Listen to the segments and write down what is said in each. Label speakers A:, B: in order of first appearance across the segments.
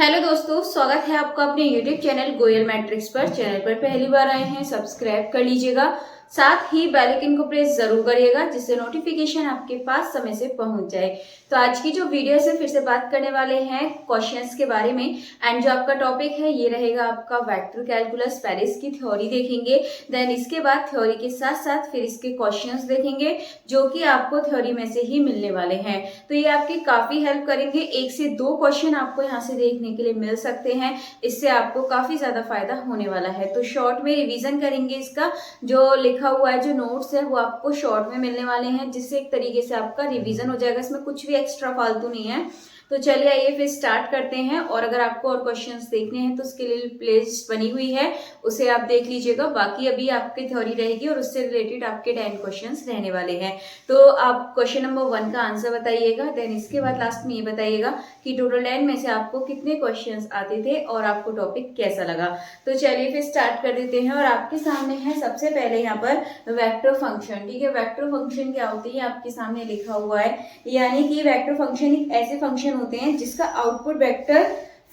A: Hello दोस्तों, स्वागत है आपका अपने यूट्यूब चैनल गोयल मैट्रिक्स पर। चैनल पर पहली बार आए हैं, सब्सक्राइब कर लीजिएगा। साथ ही बेल आइकन को प्रेस जरूर करिएगा जिससे नोटिफिकेशन आपके पास समय से पहुंच जाए। तो आज की जो वीडियो से फिर से बात करने वाले हैं क्वेश्चंस के बारे में। एंड जो आपका टॉपिक है ये रहेगा आपका वेक्टर कैलकुलस। पहले इसकी थ्योरी देखेंगे, देन इसके बाद थ्योरी के साथ साथ फिर इसके क्वेश्चंस देखेंगे जो कि आपको थ्योरी में से ही मिलने वाले हैं। तो ये आपकी काफी हेल्प करेंगे। 1 से 2 क्वेश्चन आपको यहाँ से देखने के लिए मिल सकते हैं। इससे आपको काफी ज्यादा फायदा होने वाला है। तो शॉर्ट में रिवीजन करेंगे, इसका जो लिखा हुआ है, जो नोट्स है वो आपको शॉर्ट में मिलने वाले हैं, जिससे एक तरीके से आपका रिवीजन हो जाएगा। इसमें कुछ भी एक्स्ट्रा फालतू नहीं है। तो चलिए आइए फिर स्टार्ट करते हैं। और अगर आपको और क्वेश्चंस देखने हैं तो उसके लिए प्लेलिस्ट बनी हुई है, उसे आप देख लीजिएगा। बाकी अभी आपकी थ्योरी रहेगी और उससे रिलेटेड आपके 10 क्वेश्चंस रहने वाले हैं। तो आप क्वेश्चन नंबर 1 का आंसर बताइएगा, देन इसके बाद लास्ट में ये बताइएगा कि टोटल 10 में से आपको कितने क्वेश्चंस आते थे और आपको टॉपिक कैसा लगा। तो चलिए फिर स्टार्ट कर देते हैं। और आपके सामने है सबसे पहले यहाँ पर वेक्टर फंक्शन। ठीक है, वेक्टर फंक्शन क्या होती है आपके सामने लिखा हुआ है। यानी कि वेक्टर फंक्शन एक ऐसे फंक्शन होते हैं जिसका आउटपुट वेक्टर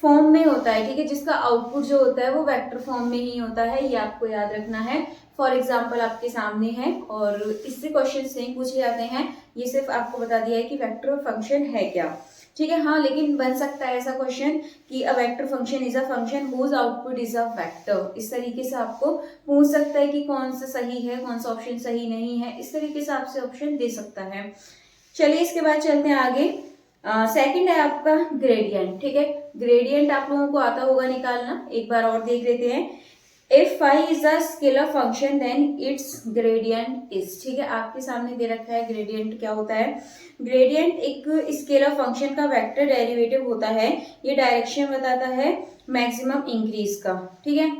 A: फॉर्म में होता है। ठीक है, जिसका आउटपुट जो होता है वो वेक्टर फॉर्म में ही होता है, ये आपको याद रखना है। फॉर एग्जाम्पल आपके सामने है और इससे क्वेश्चन नहीं पूछे जाते हैं। ये सिर्फ आपको बता दिया है कि वेक्टर फंक्शन है क्या। ठीक है, हाँ, लेकिन बन सकता है ऐसा क्वेश्चन कि a vector function is a function whose output is a vector. इस तरीके से आपको पूछ सकता है कि कौन सा सही है, कौन सा ऑप्शन सही नहीं है। इस तरीके से आपसे ऑप्शन दे सकता है। चलिए इसके बाद चलते हैं आगे। सेकंड है आपका ग्रेडियंट। ठीक है, ग्रेडियंट आप लोगों को आता होगा निकालना। एक बार और देख लेते हैं। If phi is a scalar function then its gradient is. ठीक है, आपके सामने दे रखा है ग्रेडियंट क्या होता है। ग्रेडियंट एक स्केलर फंक्शन का वेक्टर डेरिवेटिव होता है। ये डायरेक्शन बताता है मैक्सिमम इंक्रीज का। ठीक है,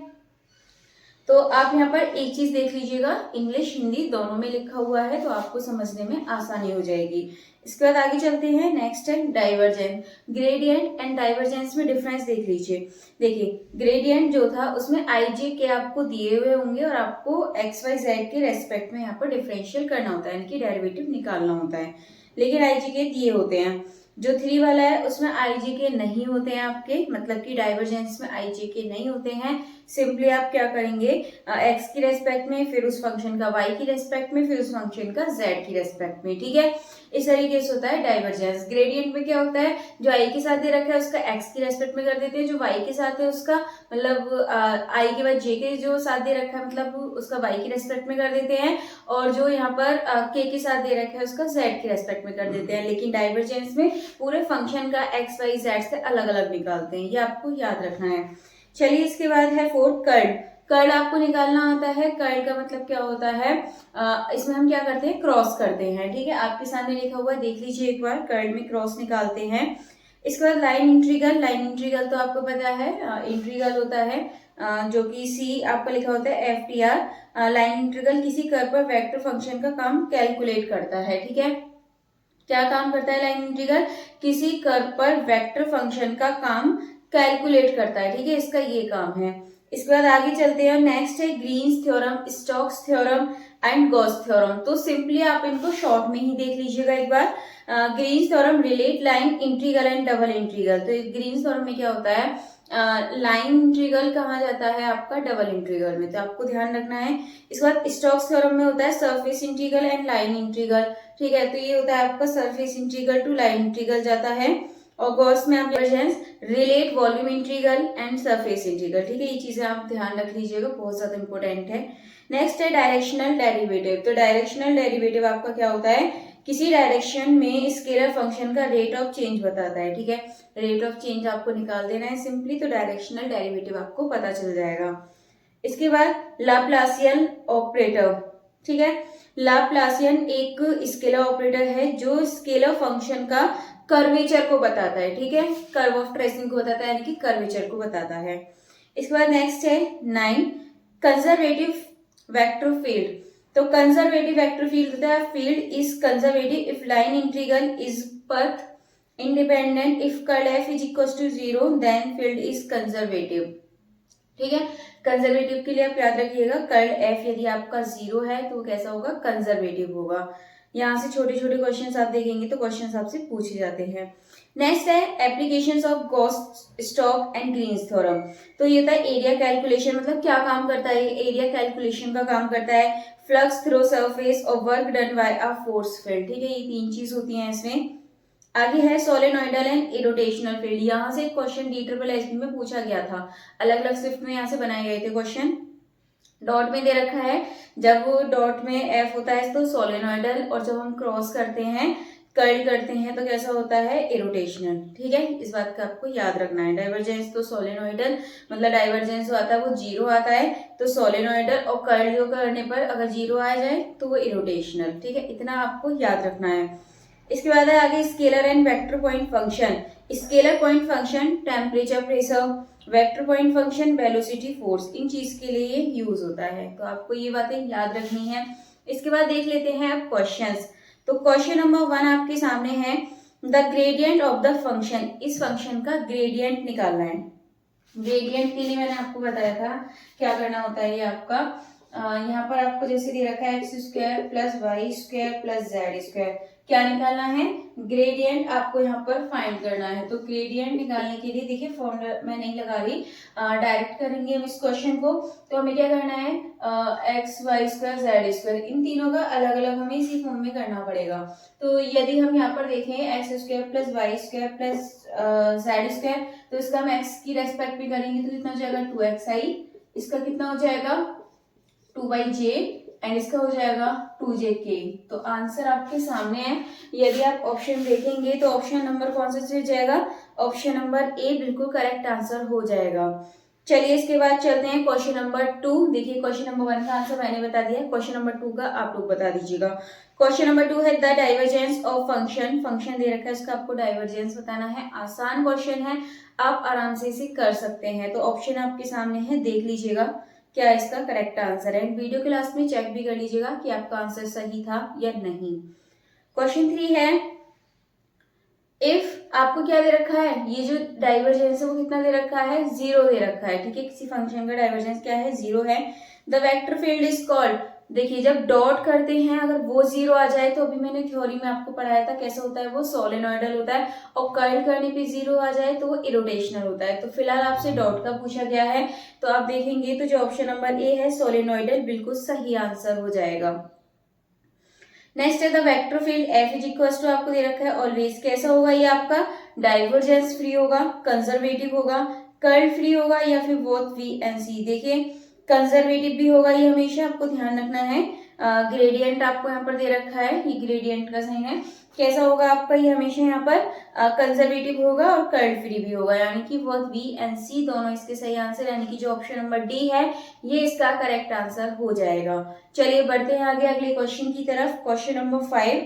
A: तो आप यहाँ पर एक चीज देख लीजिएगा, इंग्लिश हिंदी दोनों में लिखा हुआ है, तो आपको समझने में आसानी हो जाएगी। इसके बाद आगे चलते हैं। नेक्स्ट है डाइवर्जेंस। ग्रेडियंट एंड डाइवर्जेंस में डिफरेंस देख लीजिए। देखिए, ग्रेडियंट जो था उसमें आई जे के आपको दिए हुए होंगे और आपको एक्स वाई जेड के रेस्पेक्ट में यहाँ पर डिफरेंशियल करना होता है, इनकी डेरिवेटिव निकालना होता है। लेकिन आई जे के दिए होते हैं। जो 3 वाला है उसमें आई जे के नहीं होते हैं आपके, मतलब कि डाइवर्जेंस में आई जे के नहीं होते हैं। सिंपली आप क्या करेंगे, एक्स की रेस्पेक्ट में, फिर उस फंक्शन का वाई की रेस्पेक्ट में, फिर उस फंक्शन का जेड की रेस्पेक्ट में। ठीक है, इस तरीके से होता है डाइवर्जेंस। ग्रेडियंट में क्या होता है, जो आई के साथ दे रखा है उसका एक्स की रेस्पेक्ट में कर देते हैं, जो वाई के साथ है उसका मतलब आई के बाद जे के जो साथ दे रखा है मतलब उसका वाई की रेस्पेक्ट में कर देते हैं, और जो यहाँ पर के साथ दे रखा है उसका जेड की रेस्पेक्ट में कर देते हैं। लेकिन डाइवर्जेंस में पूरे फंक्शन का एक्स वाई जेड से अलग अलग निकालते हैं, ये आपको याद रखना है। चलिए इसके बाद है 4 कर्ल। कर्ल आपको निकालना आता है। कर्ल का मतलब क्या होता है, इसमें हम क्या करते हैं, क्रॉस करते हैं। ठीक है, आपके सामने लिखा हुआ है, देख लीजिए एक बार। कर्ल में क्रॉस निकालते हैं। इसके बाद लाइन इंट्रीगल। लाइन इंट्रीगल तो आपको पता है, इंट्रीगल होता है जो कि सी आपका लिखा होता है FTR। लाइन इंट्रीगल किसी कर्व पर वेक्टर फंक्शन का काम कैलकुलेट करता है। ठीक है, क्या काम करता है लाइन इंटीग्रल, किसी कर्व पर वेक्टर फंक्शन का काम कैलकुलेट करता है। ठीक है, इसका ये काम है। इसके बाद आगे चलते हैं। नेक्स्ट है Green's theorem, Stokes theorem and Gauss theorem. तो सिंपली आप इनको शॉर्ट में ही देख लीजिएगा एक बार। Green's theorem relate line integral and double integral. तो ग्रीन्स थ्योरम में क्या होता है, लाइन इंटीग्रल कहा जाता है आपका डबल इंटीग्रल में, तो आपको ध्यान रखना है। इसके बाद स्टोक्स थ्योरम में होता है surface integral and line integral. ठीक है, तो ये होता है आपका surface integral to line integral जाता है। और गॉस में आप relate volume integral and surface integral. ठीक है, ये चीजें आप ध्यान रख लीजिएगा, बहुत ज्यादा इंपॉर्टेंट है। नेक्स्ट है डायरेक्शनल डेरिवेटिव। तो डायरेक्शनल डेरिवेटिव आपका क्या होता है, किसी डायरेक्शन में स्केलर फंक्शन का रेट ऑफ चेंज बताता है। ठीक है, रेट ऑफ चेंज आपको निकाल देना है सिंपली, तो डायरेक्शनल डेरिवेटिव आपको पता चल जाएगा। इसके बाद लाप्लासियन ऑपरेटर। ठीक है, लाप्लासियन एक स्केलर ऑपरेटर है जो स्केलर फंक्शन का कर्वेचर को बताता है। ठीक है, कर्व ऑफ ट्रेसिंग को बताता है, यानी कि कर्वेचर को बताता है। इसके बाद नेक्स्ट है 9 कंजर्वेटिव वेक्टर फील्ड। तो कंजर्वेटिव वेक्टर फील्ड होता है, field is conservative if line integral is path independent, if curl F is equal to 0 then field is conservative. ठीक है, कंजर्वेटिव के लिए आप याद रखिएगा, कर्ल एफ यदि आपका 0 है तो कैसा होगा, कंजर्वेटिव होगा। यहाँ से छोटे छोटे क्वेश्चंस आप देखेंगे तो क्वेश्चंस आपसे पूछे जाते हैं। नेक्स्ट है applications of Gauss Stoke and Green's theorem. तो ये था एरिया कैलकुलेशन, मतलब क्या काम करता है, एरिया कैलकुलेशन का काम करता है, फ्लक्स थ्रू सरफेस और work done by a force field. ठीक है, ये 3 चीज होती हैं इसमें। आगे है सोलेनोइडल एंड इरोटेशनल फील्ड। यहाँ से क्वेश्चन DSSB में पूछा गया था, अलग अलग शिफ्ट में यहाँ से बनाए गए थे क्वेश्चन। डॉट में दे रखा है, जब वो डॉट में एफ होता है तो सोलेनोइडल, और जब हम क्रॉस करते हैं कर्ल करते हैं तो कैसा होता है, इरोटेशनल। ठीक है, इस बात का आपको याद रखना है। डाइवर्जेंस तो सोलेनोइडल, मतलब डाइवर्जेंस जो आता है वो 0 आता है तो सोलेनोइडल, और कर्ल जो करने पर अगर 0 आ जाए तो वो इरोटेशनल। ठीक है, इतना आपको याद रखना है। इसके बाद है आगे scalar and vector point function. Scalar point function temperature, pressure, vector point function velocity, force, in चीज के लिए ये यूज होता है, तो आपको ये बातें याद रखनी है। इसके बाद देख लेते हैं अब क्वेश्चंस। तो क्वेश्चन नंबर 1 आपके सामने है, the gradient of the function. इस फंक्शन का ग्रेडियंट निकालना है। ग्रेडियंट के लिए मैंने आपको बताया था क्या करना होता है। ये आपका यहाँ पर आपको जैसे दे रखा है x² + y² + z², क्या निकालना है, ग्रेडियंट आपको यहाँ पर फाइंड करना है। तो ग्रेडियंट निकालने के लिए देखिए फॉर्मूला मैं नहीं लगा रही, डायरेक्ट करेंगे हम इस क्वेश्चन को। तो हमें क्या करना है, x, y² z², इन तीनों का अलग अलग हमें इसी फॉर्म में करना पड़ेगा। तो यदि हम यहाँ पर देखें x² + y² + z², तो इसका हम x की रेस्पेक्ट में करेंगे तो कितना हो जाएगा 2xi, इसका कितना हो जाएगा 2/j, एंड इसका हो जाएगा 2jk। तो आंसर आपके सामने है। यदि आप ऑप्शन देखेंगे तो ऑप्शन नंबर कौन सा चल जाएगा, ऑप्शन नंबर ए बिल्कुल करेक्ट आंसर हो जाएगा। चलिए इसके बाद चलते हैं क्वेश्चन नंबर 2। देखिए क्वेश्चन नंबर 1 का आंसर मैंने बता दिया, क्वेश्चन नंबर 2 का आप लोग बता दीजिएगा। क्वेश्चन नंबर 2 है the divergence of function. Function दे रखा है, इसका आपको डाइवर्जेंस बताना है। आसान क्वेश्चन है, आप आराम से इसे कर सकते हैं। तो ऑप्शन आपके सामने है, देख लीजिएगा क्या इसका करेक्ट आंसर है। वीडियो के लास्ट में चेक भी कर लीजिएगा कि आपका आंसर सही था या नहीं। क्वेश्चन 3 है, इफ आपको क्या दे रखा है, ये जो डाइवर्जेंस है वो कितना दे रखा है, 0 दे रखा है। ठीक है, किसी फंक्शन का डाइवर्जेंस क्या है, 0 है। The vector field is called, देखिए जब डॉट करते हैं अगर वो 0 आ जाए तो अभी मैंने थ्योरी में आपको पढ़ाया था कैसा होता है, वो सोलेनोइडल होता है, और कर्ल करने पे 0 आ जाए तो वो इरोटेशनल होता है। तो फिलहाल आपसे डॉट का पूछा गया है, तो आप देखेंगे तो जो ऑप्शन नंबर ए है सोलेनोइडल बिल्कुल सही आंसर हो जाएगा। नेक्स्ट है the vector field F is equal to, आपको दे रखा है ऑलवेज, कैसा होगा ये आपका, डाइवर्जेंस फ्री होगा, कंजर्वेटिव होगा, कर्ल फ्री होगा, या फिर बोथ वी एंड सी। देखिए कंजर्वेटिव भी होगा, ये हमेशा आपको ध्यान रखना है। ग्रेडियंट आपको यहाँ पर दे रखा है, ये ग्रेडियंट का साइन है, कैसा होगा आपका, ये हमेशा यहाँ पर कंजर्वेटिव होगा और कर्ल फ्री भी होगा, यानी कि बोथ बी एंड सी दोनों इसके सही आंसर, यानी कि जो ऑप्शन नंबर डी है ये इसका करेक्ट आंसर हो जाएगा। चलिए बढ़ते हैं आगे अगले क्वेश्चन की तरफ। क्वेश्चन नंबर 5,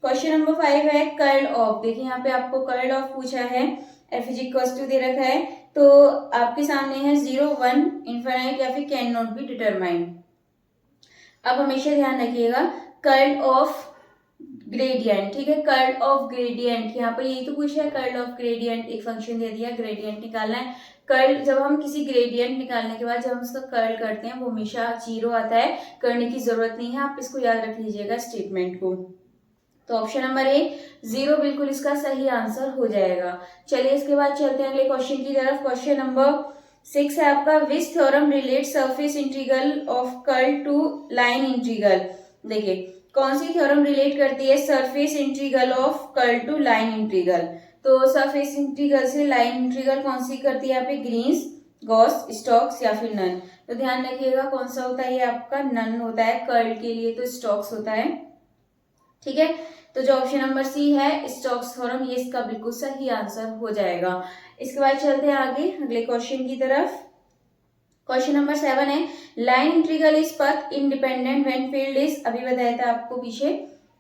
A: क्वेश्चन नंबर 5 है कर्ल ऑफ। देखिए यहाँ पे आपको कर्ल ऑफ पूछा है, एफ इज इक्वल टू दे रखा है, तो आपके सामने है 0, 1, इनफाइनाइट या फिर कैन नॉट बी डिटरमाइंड। अब हमेशा ध्यान रखिएगा कर्ल ऑफ ग्रेडियंट। ठीक है, कर्ल ऑफ ग्रेडियंट, यहाँ पर यही तो पूछा है, कर्ल ऑफ ग्रेडियंट, एक फंक्शन दे दिया, ग्रेडियंट निकालना है। कर्ल, जब हम किसी ग्रेडियंट निकालने के बाद जब हम उसका कर्ल करते हैं वो हमेशा 0 आता है, करने की जरूरत नहीं है, आप इसको याद रख लीजिएगा स्टेटमेंट को। तो ऑप्शन नंबर ए 0 बिल्कुल इसका सही आंसर हो जाएगा। चलिए इसके बाद चलते हैं अगले क्वेश्चन की तरफ। क्वेश्चन नंबर 6 है आपका, which theorem relate surface integral of curl to line integral. देखिए कौन सी थ्योरम रिलेट करती है surface integral of curl to line integral. तो सरफेस इंटीग्रल से लाइन इंटीग्रल कौन सी करती है यहाँ पे, ग्रीन्स, गॉस, स्टोक्स या फिर नन। तो ध्यान रखिएगा कौन सा होता है, ये आपका नन होता है, कर्ल के लिए तो स्टोक्स होता है। ठीक है, तो जो ऑप्शन नंबर सी है स्टोक्स थ्योरम, ये इसका बिल्कुल सही आंसर हो जाएगा। इसके बाद चलते हैं आगे अगले क्वेश्चन की तरफ। क्वेश्चन नंबर 7 है, line integral is path independent when field is, अभी बताया था आपको पीछे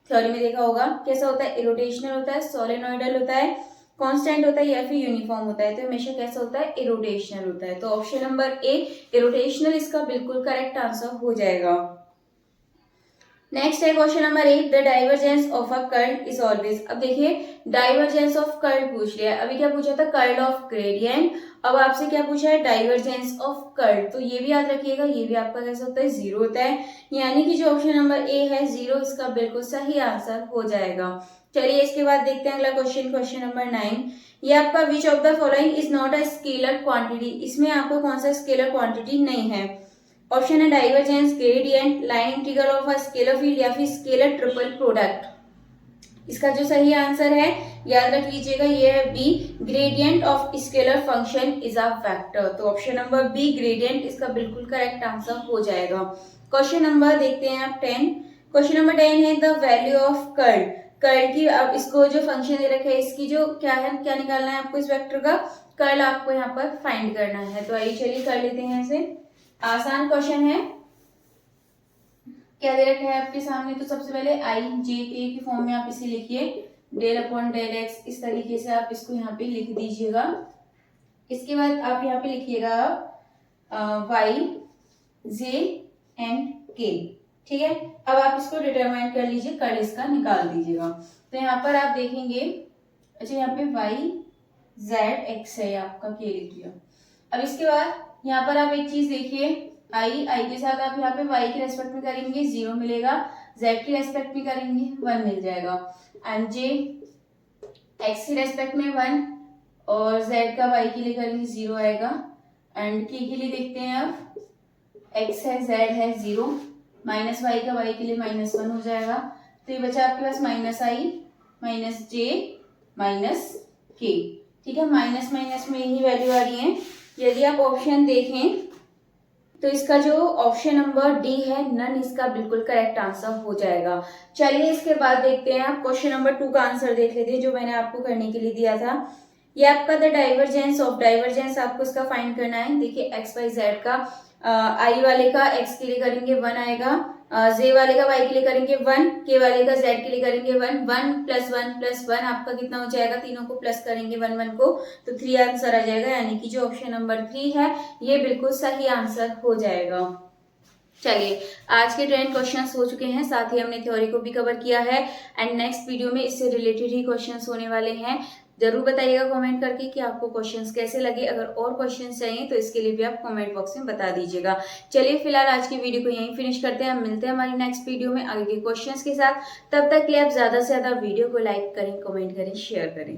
A: थ्योरी में देखा होगा, कैसा होता है, इरोटेशनल होता है, सोलेनोइडल होता है, कांस्टेंट होता है या फिर यूनिफॉर्म होता है। तो हमेशा कैसा होता है, इरोटेशनल होता है। तो ऑप्शन नंबर ए इरोटेशनल इसका बिल्कुल करेक्ट आंसर हो जाएगा। नेक्स्ट है question number 8, the divergence of a curl is always. अब देखिए डाइवर्जेंस ऑफ कर्ल पूछ लिया, अभी क्या पूछा था, कर्ल ऑफ ग्रेडियंट, अब आपसे क्या पूछा है, डाइवर्जेंस ऑफ कर्ल। तो ये भी याद रखिएगा, ये भी आपका कैसा होता है, जीरो होता है, यानी कि जो ऑप्शन नंबर ए है जीरो, इसका बिल्कुल सही आंसर हो जाएगा। चलिए इसके बाद देखते हैं अगला क्वेश्चन, क्वेश्चन नंबर 9, ये आपका which of the following is not a scalar quantity, इसमें आपको कौन सा स्केलर क्वांटिटी नहीं है। ऑप्शन है divergence, gradient, line integral of a scalar field या फिर स्केलर ट्रिपल प्रोडक्ट। इसका जो सही आंसर है याद रख लीजिएगा, ये है B, gradient of scalar function is a vector. तो ऑप्शन नंबर बी ग्रेडियंट इसका बिल्कुल करेक्ट आंसर हो जाएगा। क्वेश्चन नंबर देखते हैं आप 10, क्वेश्चन नंबर 10 है the value of curl, curl की, अब इसको जो फंक्शन दे रखा है इसकी जो क्या है, क्या निकालना है आपको, इस वेक्टर का कर्ल आपको यहाँ पर फाइंड करना है। तो आइए चलिए कर लेते हैं इसे, आसान क्वेश्चन है। क्या दे रखा है आपके सामने, तो सबसे पहले आई जे के की फॉर्म में आप इसे लिखिए, डेल अपॉन डेल एक्स, इस तरीके से आप इसको यहाँ पे लिख दीजिएगा। इसके बाद आप यहाँ पे लिखिएगा वाई जे एंड के, ठीक है। अब आप इसको डिटरमाइन कर लीजिए, कर्ल इसका निकाल दीजिएगा। तो यहाँ पर आप देखेंगे, अच्छा यहाँ पे वाई जेड एक्स है आपका, के लिख दिया। अब इसके बाद यहाँ पर आप एक चीज देखिए, आई के साथ आप यहाँ पे y के रेस्पेक्ट में करेंगे 0 मिलेगा, z के रेस्पेक्ट में करेंगे 1 मिल जाएगा, एंड j x के रेस्पेक्ट में 1 और z का y के लिए करेंगे 0 आएगा, एंड k के लिए देखते हैं अब, x है z है 0, माइनस y का y के लिए -1 हो जाएगा। तो ये बचा आपके पास माइनस आई माइनस जे माइनस के, ठीक है, माइनस माइनस में यही वैल्यू आ रही है। यदि आप ऑप्शन देखें तो इसका जो ऑप्शन नंबर डी है नन, इसका बिल्कुल करेक्ट आंसर हो जाएगा। चलिए इसके बाद देखते हैं आप क्वेश्चन नंबर 2 का आंसर देख लेते हैं, जो मैंने आपको करने के लिए दिया था। ये आपका द डाइवर्जेंस ऑफ, डाइवर्जेंस आपको इसका फाइंड करना है। देखिए एक्स वाई जेड का, आई वाले का एक्स के लिए करेंगे 1 आएगा, जे वाले का वाई के लिए करेंगे 1, के वाले का जेड के लिए करेंगे 1, 1 प्लस 1 प्लस 1 आपका कितना हो जाएगा, तीनों को प्लस करेंगे 1 1 को, तो 3 आंसर आ जाएगा, यानी कि जो ऑप्शन नंबर 3 है ये बिल्कुल सही आंसर हो जाएगा। चलिए आज के 10 क्वेश्चंस हो चुके हैं, साथ ही हमने थ्योरी को भी कवर किया है, एंड नेक्स्ट वीडियो में इससे रिलेटेड ही क्वेश्चंस होने वाले हैं। जरूर बताइएगा कमेंट करके कि आपको क्वेश्चंस कैसे लगे, अगर और क्वेश्चंस चाहिए तो इसके लिए भी आप कमेंट बॉक्स में बता दीजिएगा। चलिए फिलहाल आज की वीडियो को यहीं फिनिश करते हैं, हम मिलते हैं हमारी नेक्स्ट वीडियो में आगे के क्वेश्चंस के साथ। तब तक के लिए आप ज्यादा से ज्यादा वीडियो को लाइक करें, कमेंट करें, शेयर करें।